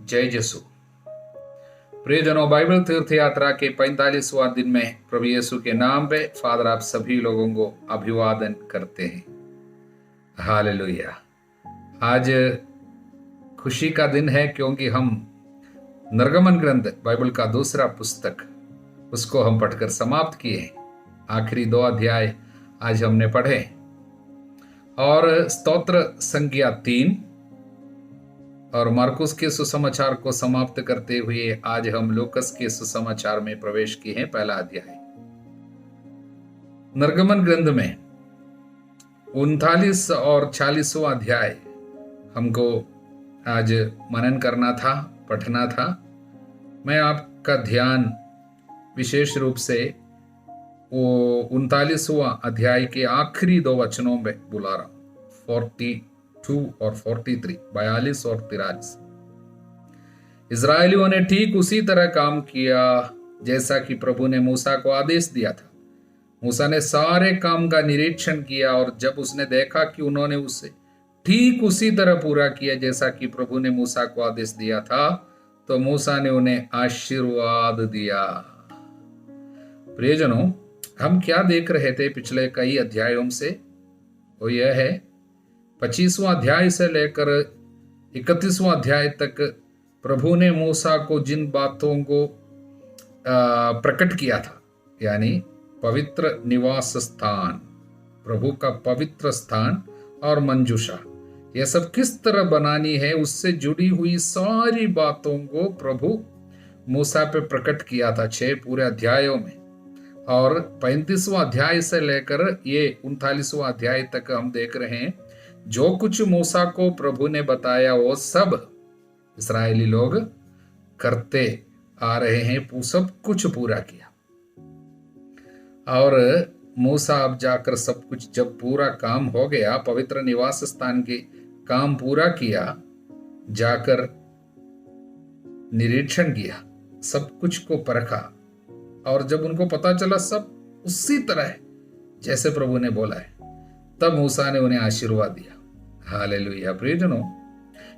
जय यसु। प्रियजनों, बाइबल तीर्थ यात्रा के 45वां दिन में प्रभु यीशु के नाम पे फादर आप सभी लोगों को अभिवादन करते हैं। हालेलुया। आज खुशी का दिन है क्योंकि हम निर्गमन ग्रंथ बाइबल का दूसरा पुस्तक उसको हम पढ़कर समाप्त किए हैं। आखिरी 2 अध्याय आज हमने पढ़े और स्तोत्र संज्ञा 3 और मार्कुस के सुसमाचार को समाप्त करते हुए आज हम लूकस के सुसमाचार में प्रवेश किए हैं। पहला अध्याय निर्गमन ग्रंथ में 39 और 40वां अध्याय हमको आज मनन करना था, पढ़ना था। मैं आपका ध्यान विशेष रूप से वो 39वां अध्याय के आखिरी 2 वचनों में बुला रहा हूं, 42 और 43, 42 और 43। इजरायलियों ने ठीक उसी तरह काम किया जैसा कि प्रभु ने मूसा को आदेश दिया था। मूसा ने सारे काम का निरीक्षण किया और जब उसने देखा कि उन्होंने उसे ठीक उसी तरह पूरा किया जैसा कि प्रभु ने मूसा को आदेश दिया था, तो मूसा ने उन्हें आशीर्वाद दिया। प्रियजनों, हम क्या देख रहे थे पिछले कई अध्यायों से, वो यह है 25वां अध्याय से लेकर 31वां अध्याय तक प्रभु ने मूसा को जिन बातों को प्रकट किया था, यानी पवित्र निवास स्थान, प्रभु का पवित्र स्थान और मंजूषा, यह सब किस तरह बनानी है, उससे जुड़ी हुई सारी बातों को प्रभु मूसा पे प्रकट किया था 6 पूरे अध्यायों में। और 35वां अध्याय से लेकर ये 39वां अध्याय तक हम देख रहे हैं जो कुछ मूसा को प्रभु ने बताया वो सब इस्राएली लोग करते आ रहे हैं, सब कुछ पूरा किया। और मूसा अब जाकर सब कुछ जब पूरा काम हो गया, पवित्र निवास स्थान के काम पूरा किया, जाकर निरीक्षण किया, सब कुछ को परखा और जब उनको पता चला सब उसी तरह है जैसे प्रभु ने बोला है, तब मूसा ने उन्हें आशीर्वाद दिया। हालेलुया। प्रियजनों,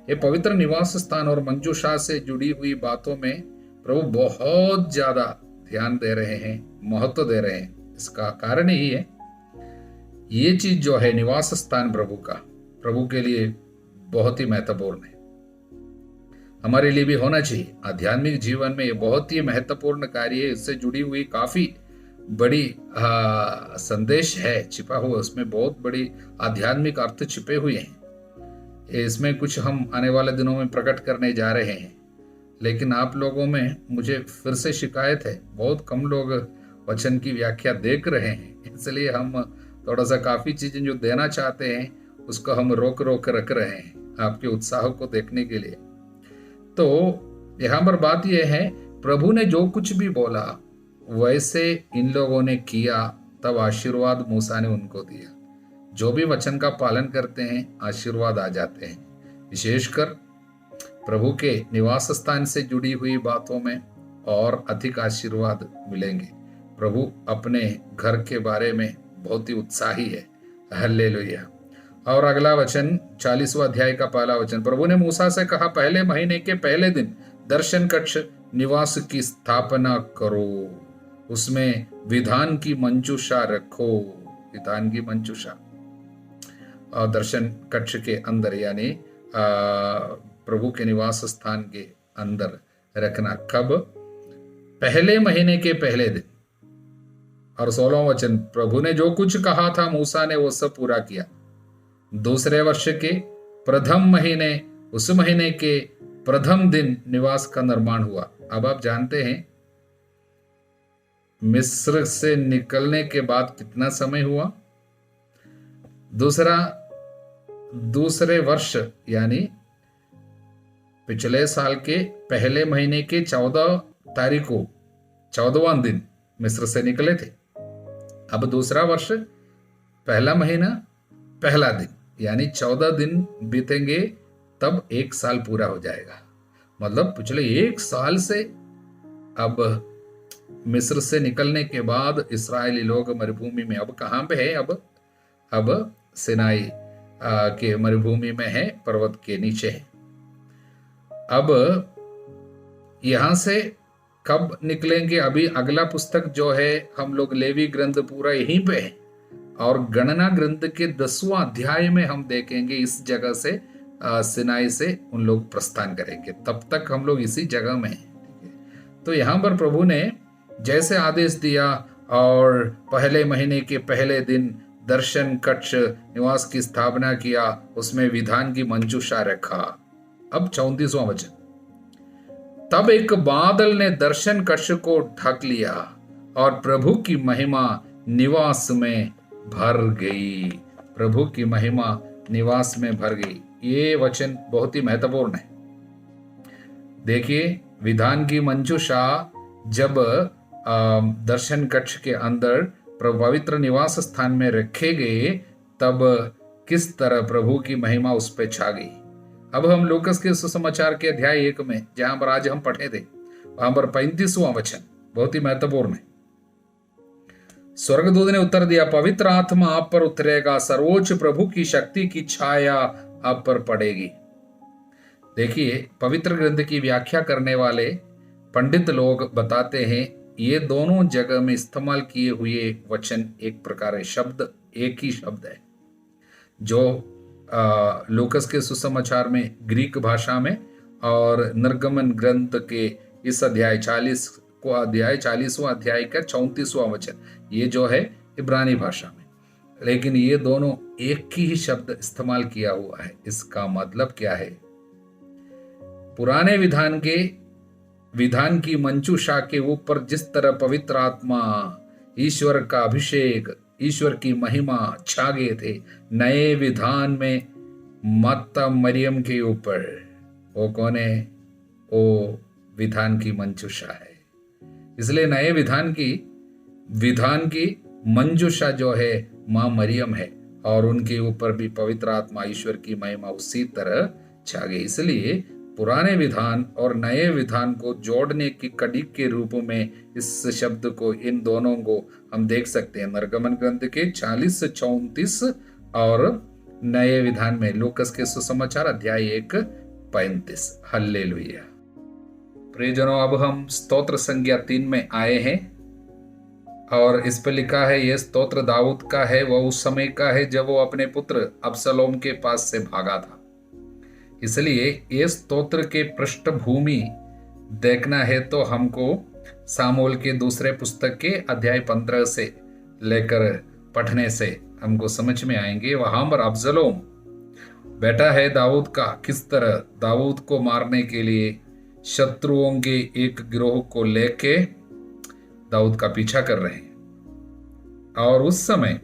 ये पवित्र निवास स्थान और मंजूषा से जुड़ी हुई बातों में प्रभु बहुत ज्यादा ध्यान दे रहे हैं, महत्व दे रहे हैं। इसका कारण यही है, ये चीज जो है निवास स्थान प्रभु का, प्रभु के लिए बहुत ही महत्वपूर्ण है, हमारे लिए भी होना चाहिए। आध्यात्मिक जीवन में ये बहुत ही महत्वपूर्ण कार्य है। इससे जुड़ी हुई काफी बड़ी संदेश है छिपा हुआ, उसमें बहुत बड़ी आध्यात्मिक अर्थ छिपे हुए हैं। इसमें कुछ हम आने वाले दिनों में प्रकट करने जा रहे हैं, लेकिन आप लोगों में मुझे फिर से शिकायत है, बहुत कम लोग वचन की व्याख्या देख रहे हैं, इसलिए हम थोड़ा सा काफी चीजें जो देना चाहते हैं उसको हम रोक रोक रख रहे हैं आपके उत्साह को देखने के लिए। तो यहां पर बात यह है, प्रभु ने जो कुछ भी बोला वैसे इन लोगों ने किया, तब आशीर्वाद मूसा ने उनको दिया। जो भी वचन का पालन करते हैं आशीर्वाद आ जाते हैं। विशेषकर प्रभु के निवास स्थान से जुड़ी हुई बातों में और अधिक आशीर्वाद मिलेंगे। प्रभु अपने घर के बारे में बहुत ही उत्साही है। हालेलुया। और अगला वचन 40वां अध्याय का पहला वचन, प्रभु ने मूसा से कहा, पहले महीने के पहले दिन दर्शन कक्ष निवास की स्थापना करो, उसमें विधान की मंजूषा रखो। विधान की मंजूषा और दर्शन कक्ष के अंदर, यानी प्रभु के निवास स्थान के अंदर रखना। कब? पहले महीने के पहले दिन। और 16वां वचन, प्रभु ने जो कुछ कहा था मूसा ने वो सब पूरा किया। दूसरे वर्ष के प्रथम महीने, उस महीने के प्रथम दिन निवास का निर्माण हुआ। अब आप जानते हैं मिस्र से निकलने के बाद कितना समय हुआ? दूसरे वर्ष, यानी पिछले साल के पहले महीने के 14 तारीख को 14वां दिन मिस्र से निकले थे। अब दूसरा वर्ष, पहला महीना, पहला दिन, यानी 14 दिन बीतेंगे, तब 1 साल पूरा हो जाएगा। मतलब पिछले 1 साल से अब मिस्र से निकलने के बाद इस्राएली लोग मरुभूमि में, अब कहां पे है? अब सिनाई के मरुभूमि में है, पर्वत के नीचे है। अब यहां से कब निकलेंगे? अभी अगला पुस्तक जो है, हम लोग लेवी ग्रंथ पूरा यहीं पे है, और गणना ग्रंथ के 10वां अध्याय में हम देखेंगे इस जगह से सिनाई से उन लोग प्रस्थान करेंगे। तब तक हम लोग इसी जगह में हैं। तो यहाँ पर प्रभु ने जैसे आदेश दिया और पहले महीने के पहले दिन दर्शन कक्ष निवास की स्थापना किया, उसमें विधान की मंजूषा रखा। अब 34वां वचन, तब एक बादल ने दर्शन कक्ष को ढक लिया और प्रभु की महिमा निवास में भर गई। प्रभु की महिमा निवास में भर गई। ये वचन बहुत ही महत्वपूर्ण है। देखिए, विधान की मंजूषा जब दर्शन कक्ष के अंदर पवित्र निवास स्थान में रखे गए, तब किस तरह प्रभु की महिमा उस पर छा गई। अब हम लूकस के सुसमाचार के अध्याय 1 में, जहां पर आज हम पढ़े थे, वहां पर 35वां वचन बहुत ही महत्वपूर्ण है। स्वर्गदूत ने उत्तर दिया, पवित्र आत्मा आप पर उतरेगा, सर्वोच्च प्रभु की शक्ति की छाया आप पर पड़ेगी। देखिए, पवित्र ग्रंथ की व्याख्या करने वाले पंडित लोग बताते हैं, ये दोनों जगह में इस्तेमाल किए हुए वचन एक प्रकार है, शब्द एक ही शब्द है, जो लूकस के सुसमाचार में ग्रीक भाषा में और निर्गमन ग्रंथ के इस अध्याय 40वां अध्याय का 34वां वचन, ये जो है इब्रानी भाषा में। लेकिन ये दोनों एक ही शब्द इस्तेमाल किया हुआ है। इसका मतलब क्या है? पुराने विधान की मंजूषा के ऊपर जिस तरह पवित्र आत्मा, ईश्वर का अभिषेक, ईश्वर की महिमा छा गए थे, नए विधान में माता मरियम के ऊपर वो कौन है? वो विधान की मंजूषा है। इसलिए नए विधान की मंजूषा जो है मां मरियम है, और उनके ऊपर भी पवित्र आत्मा, ईश्वर की महिमा उसी तरह छा गई। इसलिए पुराने विधान और नए विधान को जोड़ने की कड़ी के रूप में इस शब्द को, इन दोनों को हम देख सकते हैं निर्गमन ग्रंथ के 40-34 और नए विधान में लूकस के सुसमाचार अध्याय 1-35। हल्लेलुया। प्रियजनों, अब हम स्तोत्र संज्ञा 3 में आए हैं, और इस पर लिखा है, यह स्तोत्र दाऊद का है। वह उस समय का है जब वो अपने पुत्र अबसलोम के पास से भागा था। इसलिए ये स्तोत्र के पृष्ठभूमि देखना है तो हमको सामुएल के दूसरे पुस्तक के अध्याय 15 से लेकर पढ़ने से हमको समझ में आएंगे। वहां पर अबसलोम बेटा है दाऊद का, किस तरह दाऊद को मारने के लिए शत्रुओं के एक गिरोह को लेके दाऊद का पीछा कर रहे हैं। और उस समय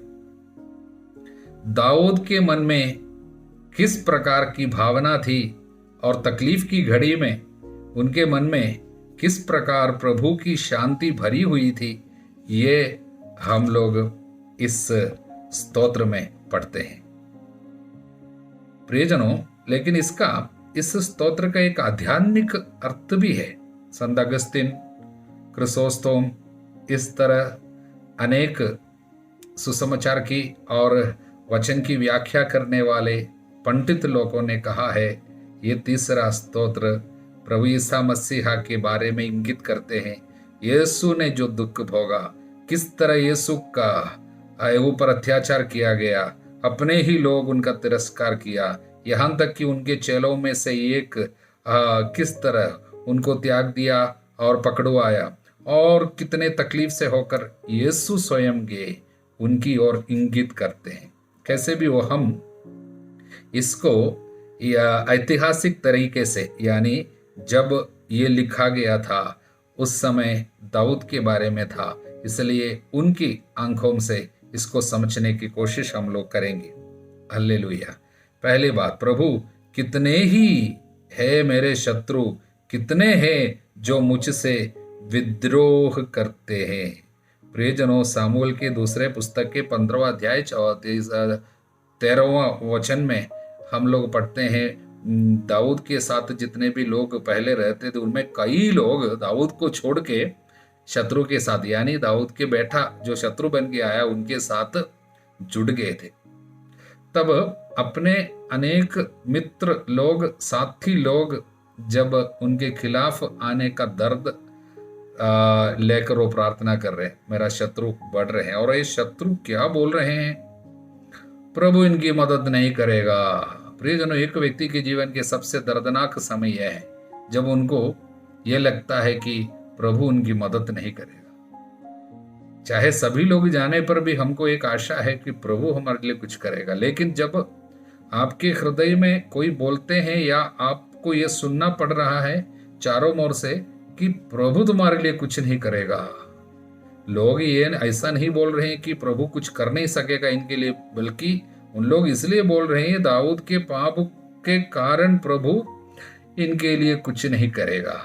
दाऊद के मन में किस प्रकार की भावना थी, और तकलीफ की घड़ी में उनके मन में किस प्रकार प्रभु की शांति भरी हुई थी, ये हम लोग इस स्तोत्र में पढ़ते हैं। प्रियजनों, लेकिन इस स्तोत्र का एक आध्यात्मिक अर्थ भी है। संत अगस्तिन, क्रिसोस्तोम, इस तरह अनेक सुसमाचार की और वचन की व्याख्या करने वाले पंडित लोगों ने कहा है, ये तीसरा स्तोत्र प्रभु ईसा मसीहा के बारे में इंगित करते हैं। यीशु ने जो दुख भोगा, किस तरह यीशु का ऊपर अत्याचार किया गया, अपने ही लोग उनका तिरस्कार किया, यहाँ तक कि उनके चेलों में से एक किस तरह उनको त्याग दिया और पकड़वाया, और कितने तकलीफ से होकर यीशु स्वयं गए, उनकी ओर इंगित करते हैं। कैसे भी वो हम इसको ऐतिहासिक तरीके से, यानी जब ये लिखा गया था उस समय दाऊद के बारे में था, इसलिए उनकी आंखों से इसको समझने की कोशिश हम लोग करेंगे। हल्लेलुया। पहली बात, प्रभु कितने ही है मेरे शत्रु, कितने हैं जो मुझसे विद्रोह करते हैं। प्रियजनों, सामुएल के दूसरे पुस्तक के 15वां अध्याय 13वां वचन में हम लोग पढ़ते हैं, दाऊद के साथ जितने भी लोग पहले रहते थे, उनमें कई लोग दाऊद को छोड़ के शत्रु के साथ, यानी दाऊद के बेटा जो शत्रु बन के आया, उनके साथ जुड़ गए थे। तब अपने अनेक मित्र लोग, साथी लोग जब उनके खिलाफ आने का दर्द लेकर वो प्रार्थना कर रहे हैं, मेरा शत्रु बढ़ रहे हैं, और ये शत्रु क्या बोल रहे हैं, प्रभु इनकी मदद नहीं करेगा। प्रियजनों, एक व्यक्ति के जीवन के सबसे दर्दनाक समय यह है जब उनको यह लगता है कि प्रभु उनकी मदद नहीं करेगा। चाहे सभी लोग जाने पर भी हमको एक आशा है कि प्रभु हमारे लिए कुछ करेगा, लेकिन जब आपके हृदय में कोई बोलते हैं या आपको यह सुनना पड़ रहा है चारों ओर से कि प्रभु तुम्हारे लिए कुछ नहीं करेगा, लोग ये ऐसा नहीं बोल रहे हैं कि प्रभु कुछ कर नहीं सकेगा इनके लिए, बल्कि उन लोग इसलिए बोल रहे हैं दाऊद के पाप के कारण प्रभु इनके लिए कुछ नहीं करेगा,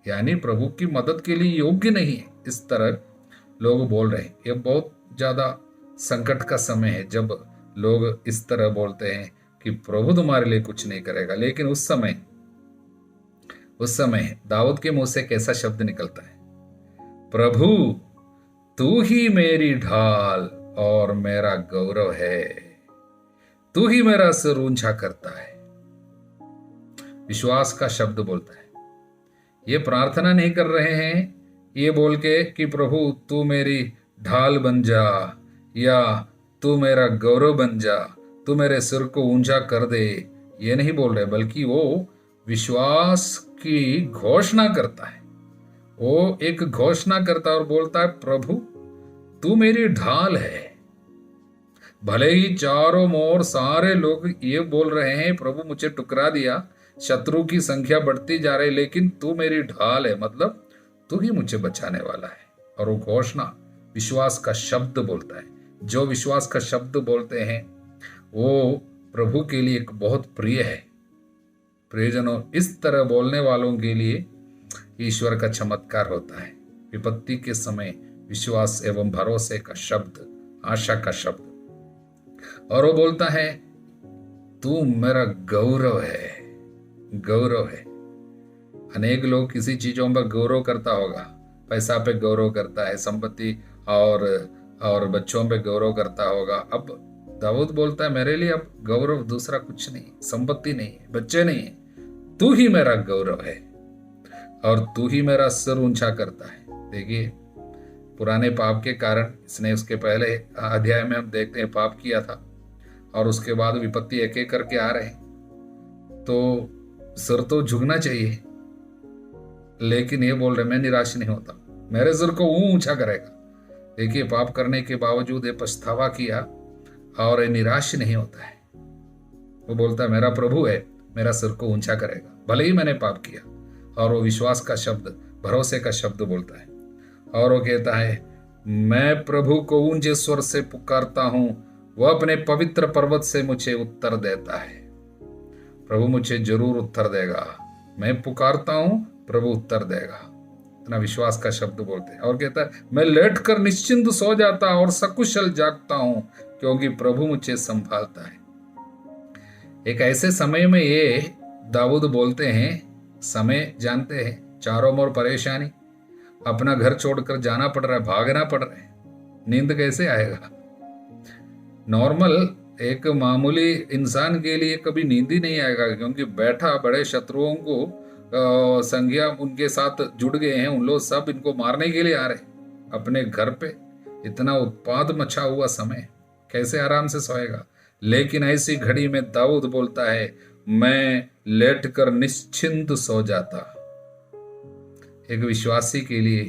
यानी प्रभु की मदद के लिए योग्य नहीं है, इस तरह लोग बोल रहे हैं। यह बहुत ज्यादा संकट का समय है जब लोग इस तरह बोलते हैं कि प्रभु तुम्हारे लिए कुछ नहीं करेगा। लेकिन उस समय दाऊद के मुंह से कैसा शब्द निकलता है, प्रभु तू ही मेरी ढाल और मेरा गौरव है, तू ही मेरा सिर ऊंचा करता है। विश्वास का शब्द बोलता है। ये प्रार्थना नहीं कर रहे हैं ये बोल के कि प्रभु तू मेरी ढाल बन जा या तू मेरा गौरव बन जा, तू मेरे सिर को ऊंचा कर दे, ये नहीं बोल रहे, बल्कि वो विश्वास की घोषणा करता है। वो एक घोषणा करता है और बोलता है प्रभु तू मेरी ढाल है। भले ही चारों ओर सारे लोग ये बोल रहे हैं प्रभु मुझे टुकरा दिया, शत्रु की संख्या बढ़ती जा रही, लेकिन तू मेरी ढाल है, मतलब तू ही मुझे बचाने वाला है। और वो घोषणा विश्वास का शब्द बोलता है। जो विश्वास का शब्द बोलते हैं वो प्रभु के लिए एक बहुत प्रिय है। प्रियजनों, इस तरह बोलने वालों के लिए ईश्वर का चमत्कार होता है। विपत्ति के समय विश्वास एवं भरोसे का शब्द, आशा का शब्द। और वो बोलता है तू मेरा गौरव है, गौरव है। अनेक लोग किसी चीजों पर गौरव करता होगा, पैसा पे गौरव करता है, संपत्ति और बच्चों पे गौरव करता होगा। अब दाऊद बोलता है मेरे लिए अब गौरव दूसरा कुछ नहीं, संपत्ति नहीं है, बच्चे नहीं है, तू ही मेरा गौरव है और तू ही मेरा सिर ऊंचा करता है। देखिए, पुराने पाप के कारण इसने उसके पहले अध्याय में हम देखते हैं पाप किया था और उसके बाद विपत्ति एक एक करके आ रहे हैं, तो सिर तो झुकना चाहिए, लेकिन ये बोल रहे मैं निराश नहीं होता, मेरे सिर को ऊंचा करेगा। देखिए, पाप करने के बावजूद ये पछतावा किया और ये निराश नहीं होता है। वो बोलता है मेरा प्रभु है, मेरा सिर को ऊंचा करेगा, भले ही मैंने पाप किया। और वो विश्वास का शब्द, भरोसे का शब्द बोलता है और वो कहता है मैं प्रभु को ऊंचे स्वर से पुकारता हूं, वह अपने पवित्र पर्वत से मुझे उत्तर देता है। प्रभु मुझे जरूर उत्तर देगा, मैं पुकारता हूं, प्रभु उत्तर देगा। इतना विश्वास का शब्द बोलते हैं। और कहता है मैं लेट कर निश्चिंत सो जाता और सकुशल जागता हूं, क्योंकि प्रभु मुझे संभालता है। एक ऐसे समय में ये दाऊद बोलते हैं, समय जानते हैं, चारों ओर परेशानी, अपना घर छोड़कर जाना पड़ रहा है, भागना पड़ रहा है, नींद कैसे आएगा? नॉर्मल एक मामूली इंसान के लिए कभी नींद ही नहीं आएगा, क्योंकि बैठा बड़े शत्रुओं को संज्ञा उनके साथ जुड़ गए हैं, उन लोग सब इनको मारने के लिए आ रहे अपने घर पे। इतना उत्पाद मचा हुआ समय, कैसे आराम से सोएगा? लेकिन ऐसी घड़ी में दाऊद बोलता है मैं लेट कर निश्चिंत सो जाता। एक विश्वासी के लिए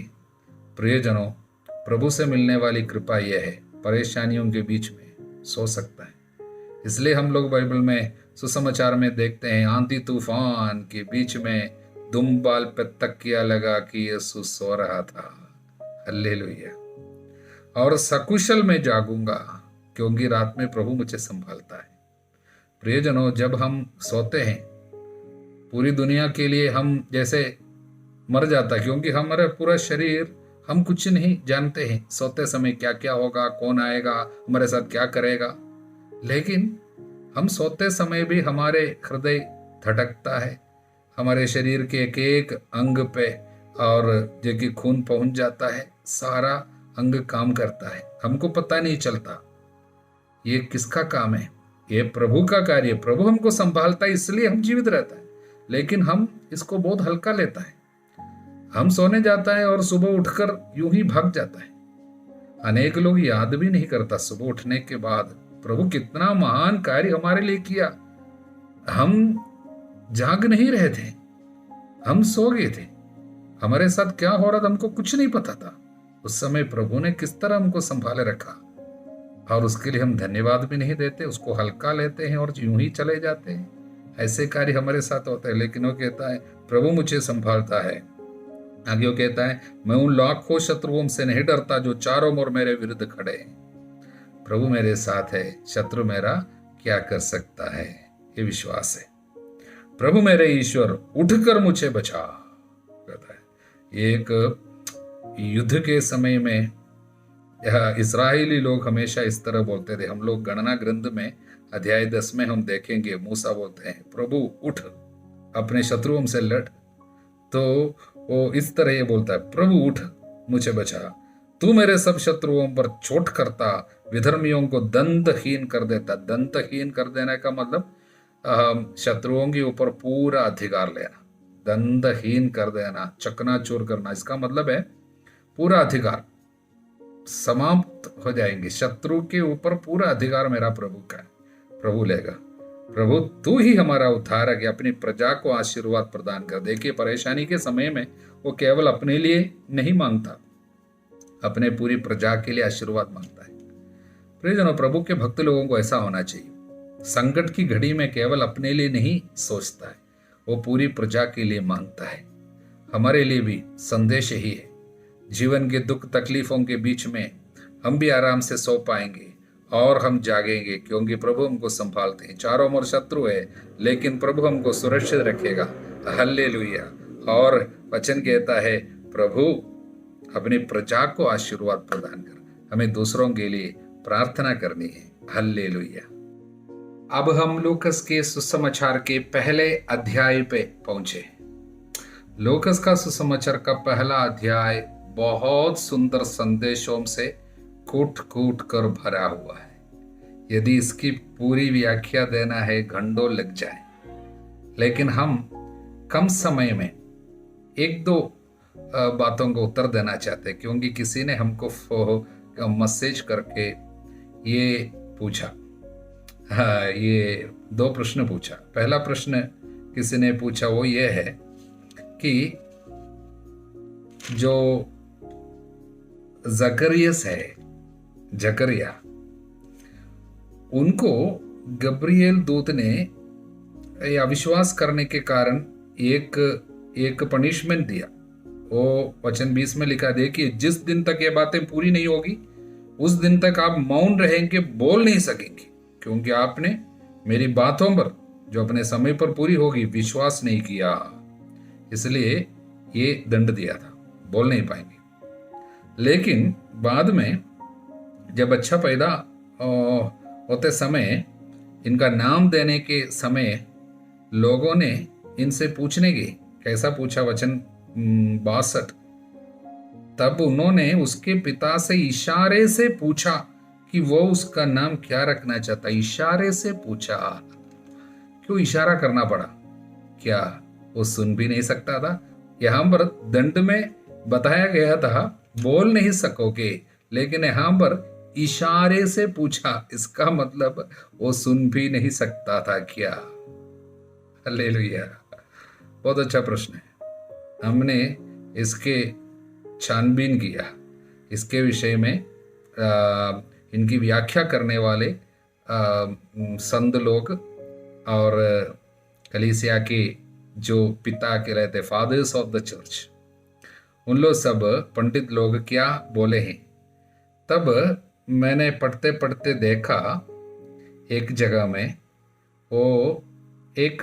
प्रियजनों, प्रभु से मिलने वाली कृपा यह है, परेशानियों के बीच में सो सकता है। इसलिए हम लोग बाइबल में सुसमाचार में देखते हैं आंधी तूफान के बीच में दुम्बाल पे तकिया लगा कि यीशु सो रहा था। हालेलुया। और सकुशल में जागूंगा, क्योंकि रात में प्रभु मुझे संभालता है। प्रियजनों, जब हम सोते हैं पूरी दुनिया के लिए हम जैसे मर जाता है, क्योंकि हमारा पूरा शरीर, हम कुछ नहीं जानते हैं सोते समय क्या क्या होगा, कौन आएगा, हमारे साथ क्या करेगा। लेकिन हम सोते समय भी हमारे हृदय धड़कता है, हमारे शरीर के एक एक अंग पे और जो कि खून पहुंच जाता है, सारा अंग काम करता है, हमको पता नहीं चलता। ये किसका काम है? ये प्रभु का कार्य। प्रभु हमको संभालता है, इसलिए हम जीवित रहता है। लेकिन हम इसको बहुत हल्का लेता है। हम सोने जाता है और सुबह उठकर यूं ही भाग जाता है। अनेक लोग याद भी नहीं करता सुबह उठने के बाद प्रभु कितना महान कार्य हमारे लिए किया। हम जाग नहीं रहे थे, हम सो गए थे। हमारे साथ क्या हो रहा था हमको कुछ नहीं पता था। उस समय प्रभु ने किस तरह हमको संभाले रखा, और उसके लिए हम धन्यवाद भी नहीं देते, उसको हल्का लेते हैं और यूं ही चले जाते हैं। ऐसे कार्य हमारे साथ होते हैं। लेकिन वो कहता है प्रभु मुझे संभालता है। आगे वो कहता है मैं उन लाखों शत्रुओं से नहीं डरता जो चारों ओर मेरे विरुद्ध खड़े हैं। प्रभु मेरे साथ है, शत्रु मेरा क्या कर सकता है, ये विश्वास है। प्रभु मेरे ईश्वर उठकर मुझे बचा, कहता है। एक युद्ध के समय में इस्राएली लोग हमेशा इस तरह बोलते थे। हम लोग गणना ग्रंथ में अध्याय 10 में हम देखेंगे, मूसा बोलते हैं प्रभु उठ अपने शत्रुओं से लड़। तो वो इस तरह ये बोलता है प्रभु उठ मुझे बचा, तू मेरे सब शत्रुओं पर चोट करता, विधर्मियों को दंतहीन कर देता। दंतहीन कर देने का मतलब शत्रुओं के ऊपर पूरा अधिकार लेना। दंतहीन कर देना, चकनाचूर करना, इसका मतलब है पूरा अधिकार समाप्त हो जाएंगे। शत्रु के ऊपर पूरा अधिकार मेरा प्रभु का है, प्रभु लेगा। प्रभु तू ही हमारा उद्धारक है, अपनी प्रजा को आशीर्वाद प्रदान कर। देखिए परेशानी के समय में वो केवल अपने लिए नहीं मांगता, अपने पूरी प्रजा के लिए आशीर्वाद मांगता है। प्रियजनों, प्रभु के भक्त लोगों को ऐसा होना चाहिए। संकट की घड़ी में केवल अपने लिए नहीं सोचता है, वो पूरी प्रजा के लिए मांगता है। हमारे लिए भी संदेश यही है। जीवन के दुख तकलीफों के बीच में हम भी आराम से सो पाएंगे और हम जागेंगे, क्योंकि प्रभु हमको संभालते हैं। चारों ओर शत्रु है, लेकिन प्रभु हमको सुरक्षित रखेगा। हालेलुया। और वचन कहता है प्रभु अपनी प्रजा को आशीर्वाद प्रदान कर। हमें दूसरों के लिए प्रार्थना करनी है। हालेलुया। अब हम लूकस के सुसमाचार के पहले अध्याय पे पहुंचे। लूकस का सुसमाचार का पहला अध्याय बहुत सुंदर संदेशों से कूट कूट कर भरा हुआ है। यदि इसकी पूरी व्याख्या देना है घंटों लग जाए, लेकिन हम कम समय में एक दो बातों को उत्तर देना चाहते हैं, क्योंकि किसी ने हमको मैसेज करके ये पूछा, ये दो प्रश्न पूछा। पहला प्रश्न किसी ने पूछा वो ये है कि जो जकरिया उनको गब्रिएल दूत ने अविश्वास करने के कारण एक पनिशमेंट दिया। वो वचन 20 में लिखा, देखिए जिस दिन तक ये बातें पूरी नहीं होगी उस दिन तक आप मौन रहेंगे, बोल नहीं सकेंगे, क्योंकि आपने मेरी बातों पर जो अपने समय पर पूरी होगी विश्वास नहीं किया। इसलिए ये दंड दिया था, बोल नहीं पाएंगे। लेकिन बाद में जब बच्चा पैदा होते समय, इनका नाम देने के समय लोगों ने इनसे पूछने की, कैसा पूछा, वचन 62, तब उन्होंने उसके पिता से इशारे से पूछा कि वो उसका नाम क्या रखना चाहता। इशारे से पूछा। क्यों इशारा करना पड़ा? क्या वो सुन भी नहीं सकता था? यहां पर दंड में बताया गया था बोल नहीं सकोगे, लेकिन यहां पर इशारे से पूछा, इसका मतलब वो सुन भी नहीं सकता था क्या? हालेलुया। बहुत अच्छा प्रश्न है। हमने इसके छानबीन किया, इसके विषय में इनकी व्याख्या करने वाले संत लोग और कलीसिया के जो पिता के रहते, फादर्स ऑफ द चर्च, उन लोग सब पंडित लोग क्या बोले हैं। तब मैंने पढ़ते पढ़ते देखा एक जगह में वो एक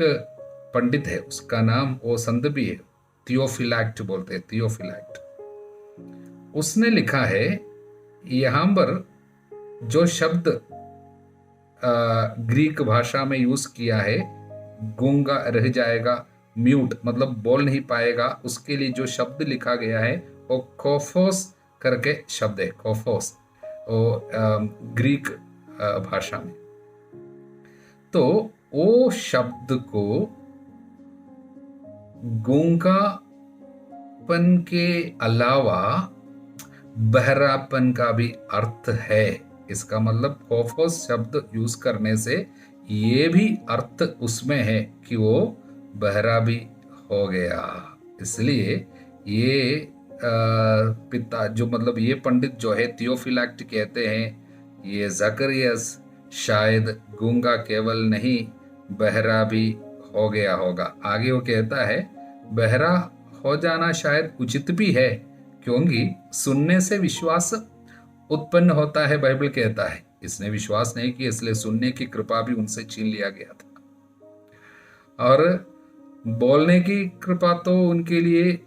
पंडित है, उसका नाम, वो संत भी है, थियोफिलैक्ट बोलते हैं, थियोफिलैक्ट। उसने लिखा है यहाँ पर जो शब्द ग्रीक भाषा में यूज किया है, गूंगा रह जाएगा, म्यूट मतलब बोल नहीं पाएगा, उसके लिए जो शब्द लिखा गया है वो कोफोस करके शब्द है। कोफोस वो ग्रीक भाषा में। तो वो शब्द को गूंगापन के अलावा बहरापन का भी अर्थ है। इसका मतलब खोफोस शब्द यूज करने से ये भी अर्थ उसमें है कि वो बहरा भी हो गया। इसलिए ये पिता जो मतलब ये पंडित जो है थियोफिलैक्ट कहते हैं ये जकरियस शायद गूंगा केवल नहीं बहरा भी हो गया होगा। आगे वो कहता है बहरा हो जाना शायद उचित भी है क्योंकि सुनने से विश्वास उत्पन्न होता है। बाइबल कहता है इसने विश्वास नहीं किया इसलिए सुनने की कृपा भी उनसे छीन लिया गया था और बोलने की कृपा तो उनके लिए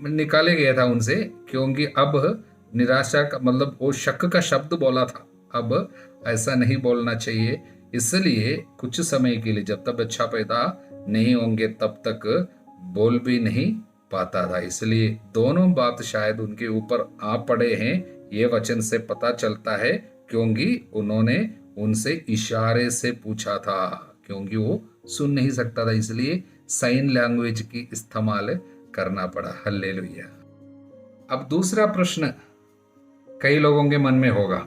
निकाले गया था उनसे क्योंकि अब निराशा का मतलब वो शक का शब्द बोला था। अब ऐसा नहीं बोलना चाहिए इसलिए कुछ समय के लिए जब तक बच्चा पैदा नहीं होंगे तब तक बोल भी नहीं पाता था। इसलिए दोनों बात शायद उनके ऊपर आ पड़े हैं ये वचन से पता चलता है क्योंकि उन्होंने उनसे इशारे से पूछा था क्योंकि वो सुन नहीं सकता था इसलिए साइन लैंग्वेज की इस्तेमाल करना पड़ा। हालेलुया। अब दूसरा प्रश्न कई लोगों के मन में होगा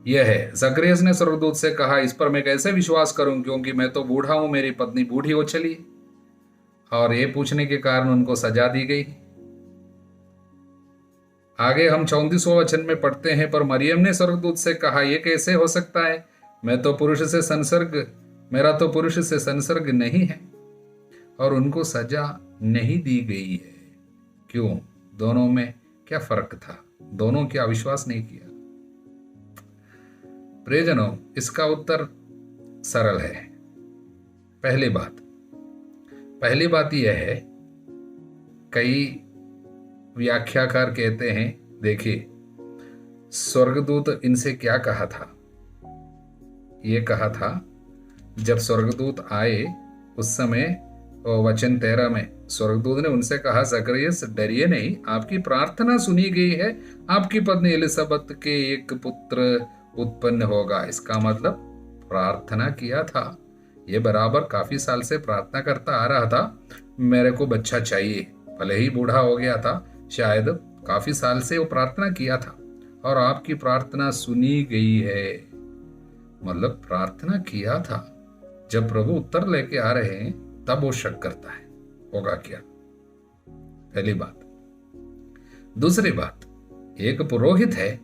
यह है जकरियस ने स्वर्गदूत से कहा इस पर मैं कैसे विश्वास करूं क्योंकि मैं तो बूढ़ा हूं मेरी पत्नी बूढ़ी हो चली और ये पूछने के कारण उनको सजा दी गई। आगे हम 34वें वचन में पढ़ते हैं पर मरियम ने स्वर्गदूत से कहा यह कैसे हो सकता है मेरा तो पुरुष से संसर्ग नहीं है और उनको सजा नहीं दी गई है। क्यों? दोनों में क्या फर्क था? दोनों क्या अविश्वास नहीं किया? प्रियजनों इसका उत्तर सरल है। पहली बात यह है कई व्याख्याकार कहते हैं देखिए स्वर्गदूत इनसे क्या कहा था। ये कहा था जब स्वर्गदूत आए उस समय वचन 13 में स्वर्गदूत ने उनसे कहा जकरियस डरिए नहीं आपकी प्रार्थना सुनी गई है आपकी पत्नी एलिजाबेथ के एक पुत्र उत्पन्न होगा। इसका मतलब प्रार्थना किया था। ये बराबर काफी साल से प्रार्थना करता आ रहा था मेरे को बच्चा चाहिए भले ही बूढ़ा हो गया था शायद काफी साल से वो प्रार्थना किया था और आपकी प्रार्थना सुनी गई है। मतलब प्रार्थना किया था जब प्रभु उत्तर लेके आ रहे हैं तब वो शक करता है होगा क्या। पहली बात। दूसरी बात एक पुरोहित है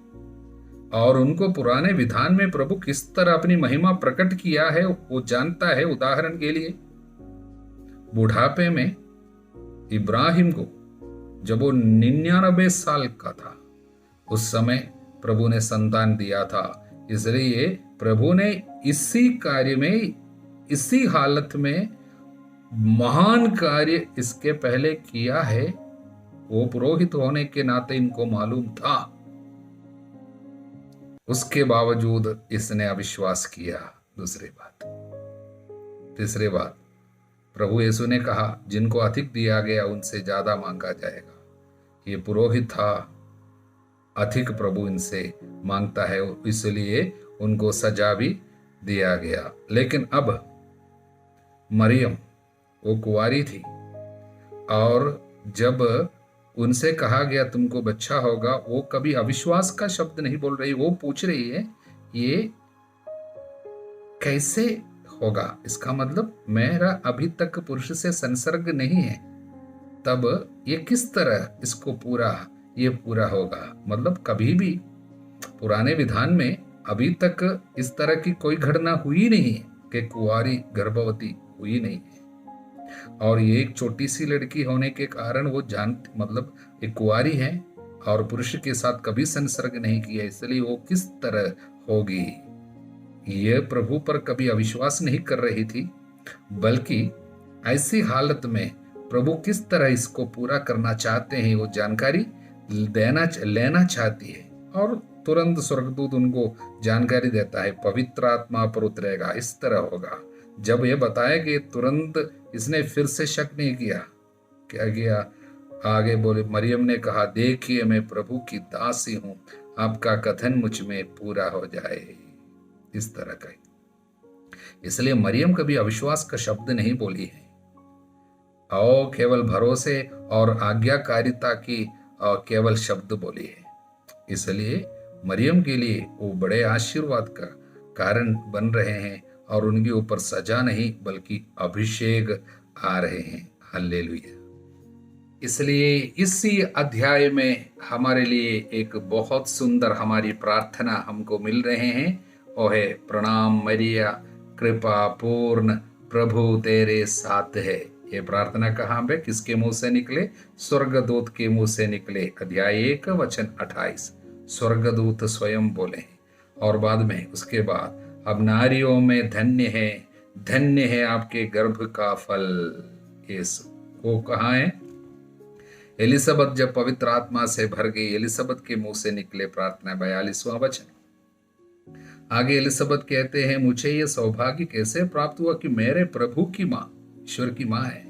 और उनको पुराने विधान में प्रभु किस तरह अपनी महिमा प्रकट किया है वो जानता है। उदाहरण के लिए बुढ़ापे में इब्राहिम को जब वो 99 साल का था उस समय प्रभु ने संतान दिया था। इसलिए प्रभु ने इसी कार्य में इसी हालत में महान कार्य इसके पहले किया है। वो पुरोहित होने के नाते इनको मालूम था उसके बावजूद इसने अविश्वास किया। दूसरी बात। तीसरी बात प्रभु यीशु ने कहा जिनको अधिक दिया गया उनसे ज्यादा मांगा जाएगा। ये पुरोहित था अधिक प्रभु इनसे मांगता है इसलिए उनको सजा भी दिया गया। लेकिन अब मरियम वो कुंवारी थी और जब उनसे कहा गया तुमको बच्चा होगा वो कभी अविश्वास का शब्द नहीं बोल रही। वो पूछ रही है ये कैसे होगा। इसका मतलब मेरा अभी तक पुरुष से संसर्ग नहीं है तब ये किस तरह इसको पूरा होगा। मतलब कभी भी पुराने विधान में अभी तक इस तरह की कोई घटना हुई नहीं है कि कुंवारी गर्भवती हुई नहीं है और ये एक छोटी सी लड़की होने के कारण वो मतलब एक कुंवारी है और पुरुष के साथ कभी संसर्ग नहीं किया इसलिए वो किस तरह होगी। ये प्रभु पर कभी अविश्वास नहीं कर रही थी बल्कि ऐसी हालत में प्रभु किस तरह इसको पूरा करना चाहते हैं वो जानकारी लेना चाहती है। और तुरंत स्वर्गदूत उनको जानकारी देता है पवित्र आत्मा पर उतरेगा इस तरह होगा। जब ये बताया कि तुरंत इसने फिर से शक नहीं किया। क्या किया? आगे बोले मरियम ने कहा देखिए मैं प्रभु की दासी हूं आपका कथन मुझ में पूरा हो जाए। इस तरह का इसलिए मरियम कभी अविश्वास का शब्द नहीं बोली है और केवल भरोसे और आज्ञाकारिता की केवल शब्द बोली है। इसलिए मरियम के लिए वो बड़े आशीर्वाद का कारण बन रहे हैं और उनके ऊपर सजा नहीं बल्कि अभिषेक आ रहे हैं। हालेलुया। इसलिए इसी अध्याय में हमारे लिए एक बहुत सुंदर हमारी प्रार्थना हमको मिल रहे हैं। वो है, प्रणाम मरिया कृपा पूर्ण प्रभु तेरे साथ है। ये प्रार्थना कहाँ पे, किसके मुंह से निकले? स्वर्गदूत के मुंह से निकले। अध्याय 1 वचन 28 स्वर्गदूत स्वयं बोले। और बाद में उसके बाद, अब नारियों में धन्य है आपके गर्भ का फल। यीशु वो कहाँ है? एलिसबत जब पवित्र आत्मा से भर गई, एलिसबत के मुंह से निकले प्रार्थना 42वां वचन। आगे एलिसबत कहते हैं, मुझे यह सौभाग्य कैसे प्राप्त हुआ कि मेरे प्रभु की माँ ईश्वर की माँ है।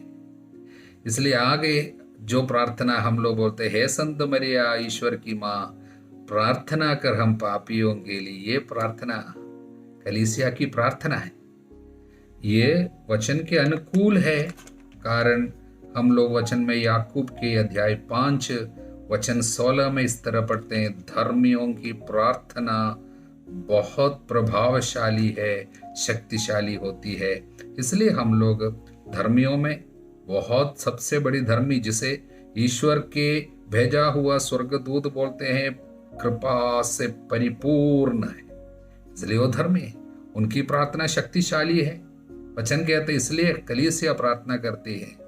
इसलिए आगे जो प्रार्थना हम लोग बोलते हैं, संत मरिया ईश्वर की माँ प्रार्थना कर हम पापियों के लिए, ये प्रार्थना कलीसिया की प्रार्थना है। ये वचन के अनुकूल है, कारण हम लोग वचन में याकूब के अध्याय 5 वचन 16 में इस तरह पढ़ते हैं, धर्मियों की प्रार्थना बहुत प्रभावशाली है, शक्तिशाली होती है। इसलिए हम लोग धर्मियों में बहुत सबसे बड़ी धर्मी, जिसे ईश्वर के भेजा हुआ स्वर्गदूत बोलते हैं, कृपा से परिपूर्ण है, इसलिए वो धर्मी है। उनकी प्रार्थना शक्तिशाली है। वचन कहते इसलिए कलीसिया प्रार्थना करती है,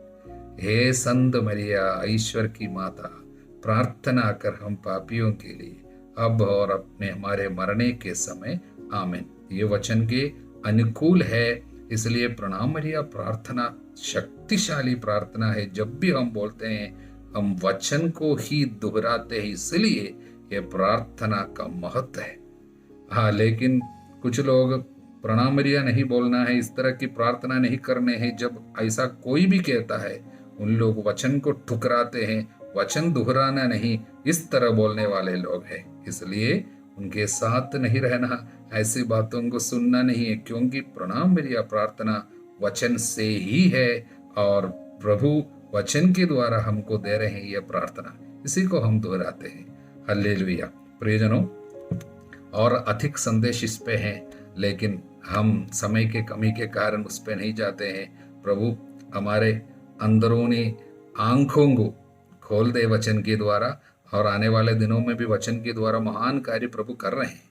हे संत मरिया ईश्वर की माता, प्रार्थना कर हम पापियों के लिए, अब और अपने हमारे मरने के समय, आमीन। ये वचन के अनुकूल है। इसलिए प्रणाम मरिया प्रार्थना शक्तिशाली प्रार्थना है। जब भी हम बोलते हैं, हम वचन को ही दोहराते हैं, इसलिए ये प्रार्थना का महत्व है। हाँ, लेकिन कुछ लोग प्रणाम मरिया नहीं बोलना है, इस तरह की प्रार्थना नहीं करने हैं, जब ऐसा कोई भी कहता है, उन लोग वचन को ठुकराते हैं। वचन दोहराना नहीं, इस तरह बोलने वाले लोग हैं। इसलिए उनके साथ नहीं रहना, ऐसी बातों को सुनना नहीं है, क्योंकि प्रणाम मरिया प्रार्थना वचन से ही है और प्रभु वचन के द्वारा हमको दे रहे हैं यह प्रार्थना, इसी को हम दोहराते हैं। हालेलुया। प्रियजनों, और अधिक संदेश इस पे हैं, लेकिन हम समय के कमी के कारण उस पे नहीं जाते हैं। प्रभु हमारे अंदरूनी आंखों को खोल दे वचन के द्वारा, और आने वाले दिनों में भी वचन के द्वारा महान कार्य प्रभु कर रहे हैं।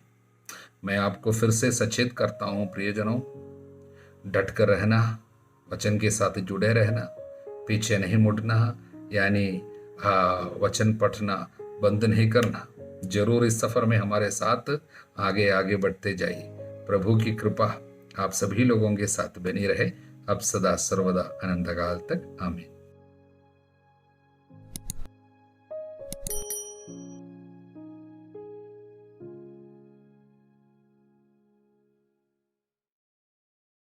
मैं आपको फिर से सचेत करता हूँ प्रियजनों, डट कर रहना, वचन के साथ जुड़े रहना, पीछे नहीं मुड़ना, यानी वचन पढ़ना बंद नहीं करना। जरूर इस सफर में हमारे साथ आगे आगे बढ़ते जाइए। प्रभु की कृपा आप सभी लोगों के साथ बनी रहे, अब सदा सर्वदा अनंत काल तक। आमीन।